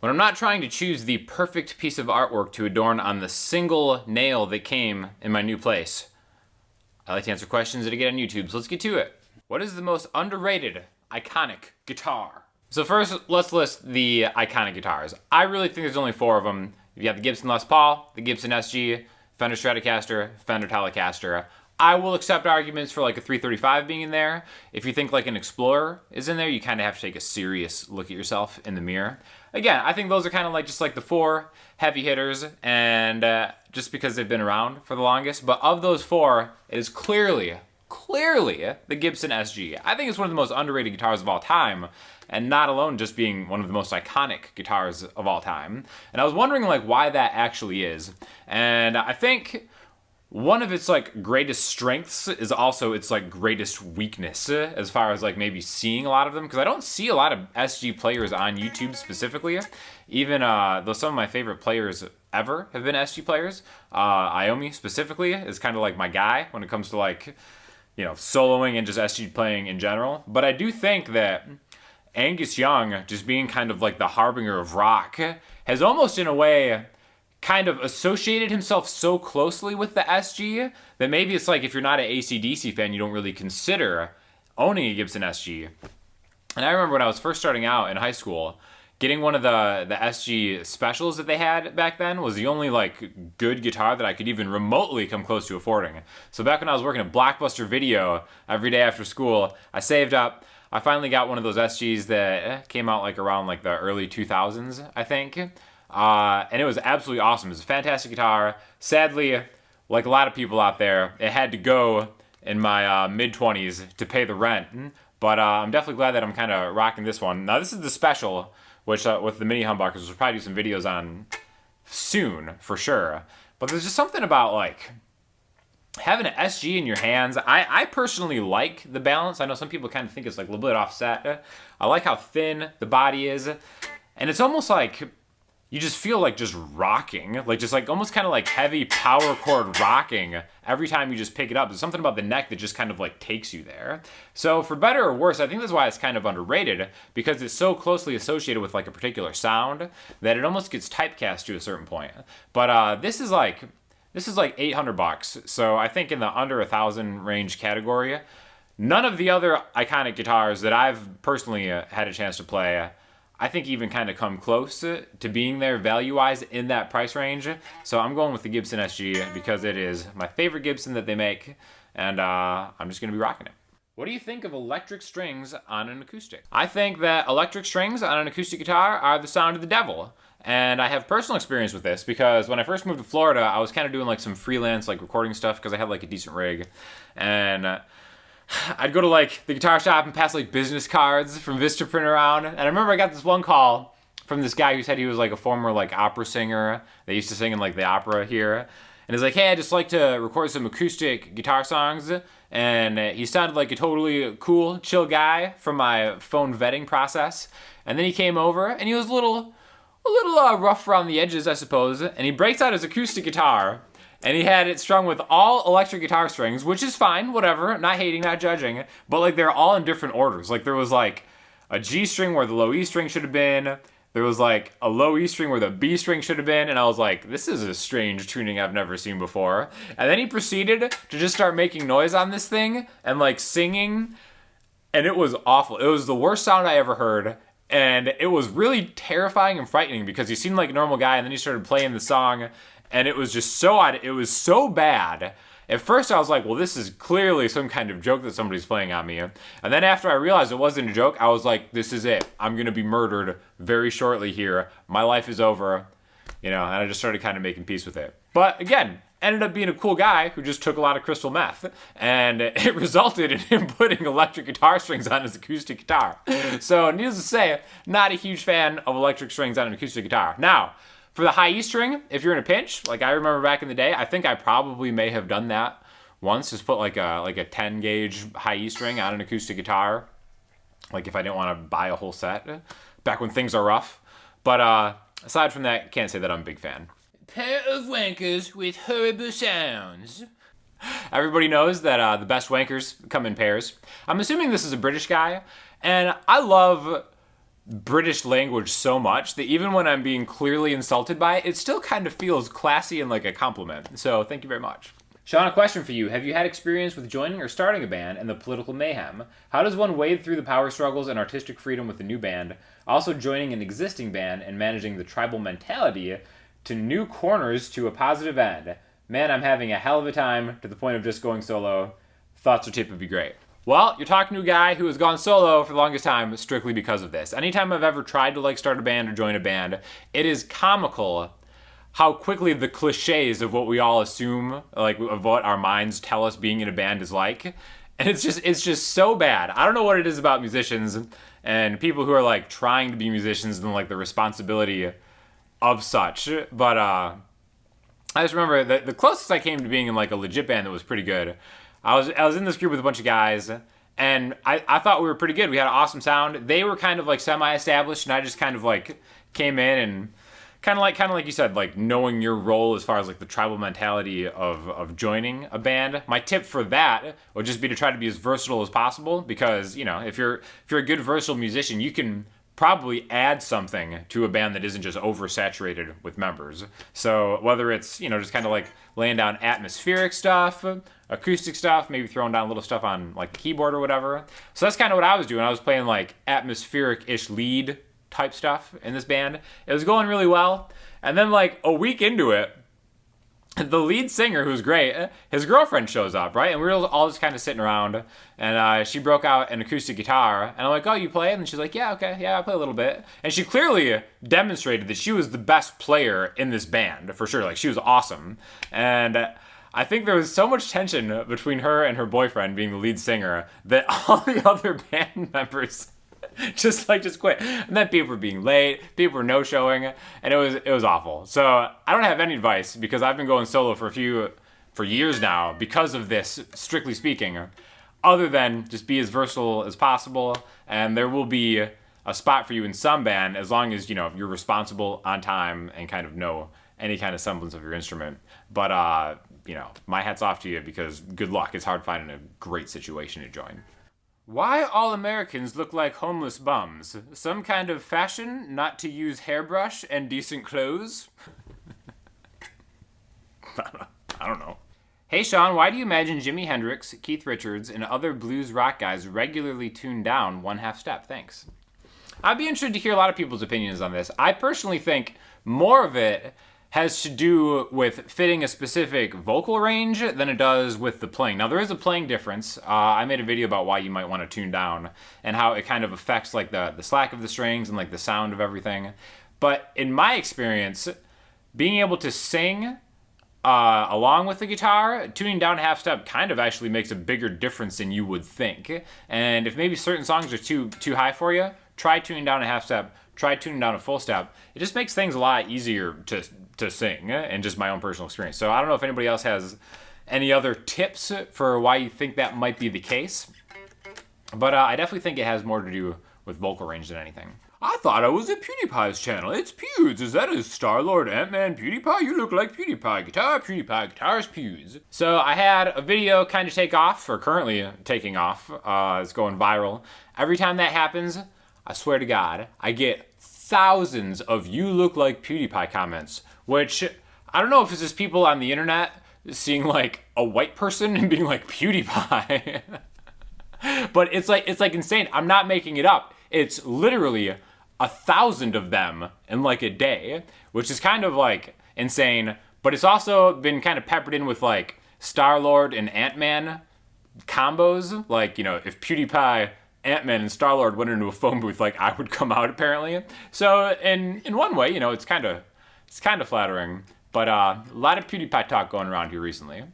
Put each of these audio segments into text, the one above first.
When I'm not trying to choose the perfect piece of artwork to adorn on the single nail that came in my new place, I like to answer questions that I get on YouTube, so let's get to it. What is the most underrated, iconic guitar? So first, let's list the iconic guitars. I really think there's only 4 of them. You have the Gibson Les Paul, the Gibson SG, Fender Stratocaster, Fender Telecaster. I will accept arguments for like a 335 being in there. If you think like an Explorer is in there, you kind of have to take a serious look at yourself in the mirror. Again, I think those are kind of like just like the 4 heavy hitters, and just because they've been around for the longest. But of those 4, it is clearly the Gibson SG. I think it's one of the most underrated guitars of all time, and not alone just being one of the most iconic guitars of all time. And I was wondering like why that actually is. And I think one of its like greatest strengths is also its like greatest weakness, as far as like maybe seeing a lot of them, because I don't see a lot of SG players on YouTube specifically, even though some of my favorite players ever have been SG players. Iommi specifically is kind of like my guy when it comes to like, you know, soloing and just SG playing in general. But I do think that Angus Young, just being kind of like the harbinger of rock, has almost in a way kind of associated himself so closely with the SG that maybe it's like if you're not an AC/DC fan, you don't really consider owning a Gibson SG. And I remember when I was first starting out in high school, getting one of the SG specials that they had back then was the only like good guitar that I could even remotely come close to affording. So back when I was working at Blockbuster Video every day after school, I saved up. I finally got one of those SGs that came out like around like the early 2000s, I think. And it was absolutely awesome. It was a fantastic guitar. Sadly, like a lot of people out there, it had to go in my mid-20s to pay the rent. But I'm definitely glad that I'm kind of rocking this one. Now, this is the special, which with the mini humbuckers, we'll probably do some videos on soon, for sure. But there's just something about, like, having an SG in your hands. I personally like the balance. I know some people kind of think it's, like, a little bit offset. I like how thin the body is. And it's almost like you just feel like just rocking, like just like almost kind of like heavy power chord rocking every time you just pick it up. There's something about the neck that just kind of like takes you there. So for better or worse, I think that's why it's kind of underrated, because it's so closely associated with like a particular sound that it almost gets typecast to a certain point. But this is like $800. So I think in the under 1,000 range category. None of the other iconic guitars that I've personally had a chance to play, I think even kind of come close to being there value-wise in that price range. So I'm going with the Gibson SG because it is my favorite Gibson that they make, and I'm just going to be rocking it. What do you think of electric strings on an acoustic? I think that electric strings on an acoustic guitar are the sound of the devil. And I have personal experience with this because when I first moved to Florida, I was kind of doing like some freelance like recording stuff because I had like a decent rig. And I'd go to like the guitar shop and pass like business cards from Vistaprint around. And I remember I got this one call from this guy who said he was like a former like opera singer. They used to sing in like the opera here. And he's like, hey, I'd just like to record some acoustic guitar songs. And he sounded like a totally cool, chill guy from my phone vetting process. And then he came over and he was a little rough around the edges, I suppose. And he breaks out his acoustic guitar. And he had it strung with all electric guitar strings, which is fine, whatever. Not hating, not judging. But like they're all in different orders. Like there was like a G string where the low E string should have been. There was like a low E string where the B string should have been. And I was like, this is a strange tuning I've never seen before. And then he proceeded to just start making noise on this thing and like singing. And it was awful. It was the worst sound I ever heard. And it was really terrifying and frightening because he seemed like a normal guy. And then he started playing the song. And it was just so odd. It was so bad. At first I was like, well, this is clearly some kind of joke that somebody's playing on me. And then after I realized it wasn't a joke, I was like, this is it. I'm going to be murdered very shortly here. My life is over. You know, and I just started kind of making peace with it. But again, ended up being a cool guy who just took a lot of crystal meth. And it resulted in him putting electric guitar strings on his acoustic guitar. So needless to say, not a huge fan of electric strings on an acoustic guitar. Now, for the high E string, if you're in a pinch, like I remember back in the day, I think I probably may have done that once, just put like a 10 gauge high E string on an acoustic guitar, like if I didn't want to buy a whole set, back when things are rough. But aside from that, can't say that I'm a big fan. Pair of wankers with horrible sounds. Everybody knows that the best wankers come in pairs. I'm assuming this is a British guy, and I love British language so much that even when I'm being clearly insulted by it, it still kind of feels classy and like a compliment. So thank you very much. Sean, a question for you. Have you had experience with joining or starting a band and the political mayhem? How does one wade through the power struggles and artistic freedom with a new band, also joining an existing band and managing the tribal mentality to new corners to a positive end? Man, I'm having a hell of a time to the point of just going solo. Thoughts or tip would be great. Well, you're talking to a guy who has gone solo for the longest time strictly because of this. Anytime I've ever tried to like start a band or join a band, it is comical how quickly the cliches of what we all assume, like of what our minds tell us being in a band is like. And it's just so bad. I don't know what it is about musicians and people who are like trying to be musicians and like the responsibility of such. But I just remember that the closest I came to being in like a legit band that was pretty good, I was in this group with a bunch of guys, and I thought we were pretty good. We had an awesome sound. They were kind of like semi-established, and I just kind of like came in and kind of like you said, like knowing your role as far as like the tribal mentality of joining a band. My tip for that would just be to try to be as versatile as possible, because you know if you're a good versatile musician, you can probably add something to a band that isn't just oversaturated with members. So whether it's, you know, just kind of like laying down atmospheric stuff, acoustic stuff, maybe throwing down little stuff on like the keyboard or whatever. So that's kind of what I was doing. I was playing like atmospheric-ish lead type stuff in this band. It was going really well. And then like a week into it, the lead singer, who's great, his girlfriend shows up, right? And we were all just kind of sitting around, and she broke out an acoustic guitar, and I'm like, oh, you play? And she's like, yeah, okay, yeah, I play a little bit. And she clearly demonstrated that she was the best player in this band, for sure. Like, she was awesome. And I think there was so much tension between her and her boyfriend being the lead singer that all the other band members just quit. And then people were being late, people were no-showing, and it was awful. So I don't have any advice, because I've been going solo for years now because of this, strictly speaking, other than just be as versatile as possible, and there will be a spot for you in some band as long as, you know, you're responsible, on time, and kind of know any kind of semblance of your instrument. But you know, my hat's off to you, because good luck. It's hard finding a great situation to join. Why all Americans look like homeless bums? Some kind of fashion not to use hairbrush and decent clothes? I don't know. Hey Sean, why do you imagine Jimi Hendrix, Keith Richards, and other blues rock guys regularly tune down 1/2 step? Thanks. I'd be interested to hear a lot of people's opinions on this. I personally think more of it has to do with fitting a specific vocal range than it does with the playing. Now, there is a playing difference. I made a video about why you might want to tune down and how it kind of affects like the slack of the strings and like the sound of everything. But in my experience, being able to sing along with the guitar, tuning down 1/2 step kind of actually makes a bigger difference than you would think. And if maybe certain songs are too high for you, try tuning down 1/2 step, try tuning down a full step. It just makes things a lot easier to sing, and just my own personal experience. So I don't know if anybody else has any other tips for why you think that might be the case, but I definitely think it has more to do with vocal range than anything. I thought I was at Pewdiepie's channel. It's Pewds. Is that a Star-Lord, Ant-Man, Pewdiepie? You look like Pewdiepie. Pewdiepie, guitarist, Pewds. So I had a video kind of take off, or currently taking off. It's going viral. Every time that happens, I swear to God, I get thousands of "you look like Pewdiepie" comments, which I don't know if it's just people on the internet seeing like a white person and being like Pewdiepie. But it's like insane. I'm not making it up. It's literally 1,000 of them in like a day, which is kind of like insane. But it's also been kind of peppered in with like Star-Lord and Ant-Man combos. Like, you know, if Pewdiepie, Ant-Man, and Star-Lord went into a phone booth, like I would come out apparently. So in one way, you know, it's kind of flattering. But a lot of Pewdiepie talk going around here recently.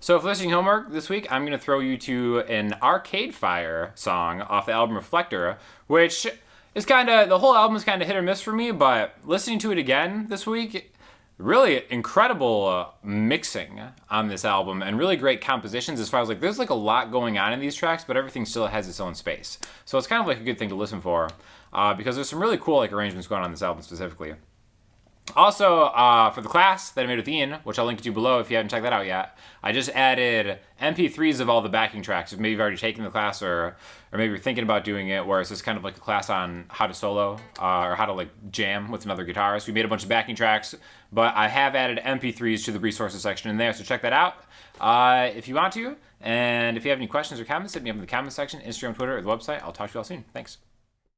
So for listening homework this week, I'm going to throw you to an Arcade Fire song off the album Reflector, which is the whole album is kind of hit or miss for me, but listening to it again this week, really incredible mixing on this album, and really great compositions as far as like, there's like a lot going on in these tracks, but everything still has its own space. So it's kind of like a good thing to listen for, because there's some really cool like arrangements going on in this album specifically. Also, for the class that I made with Ian, which I'll link to below if you haven't checked that out yet, I just added MP3s of all the backing tracks. If maybe you've already taken the class or maybe you're thinking about doing it, where it's just kind of like a class on how to solo or how to like jam with another guitarist. We made a bunch of backing tracks, but I have added MP3s to the resources section in there, so check that out if you want to. And if you have any questions or comments, hit me up in the comment section, Instagram, Twitter, or the website. I'll talk to you all soon. Thanks.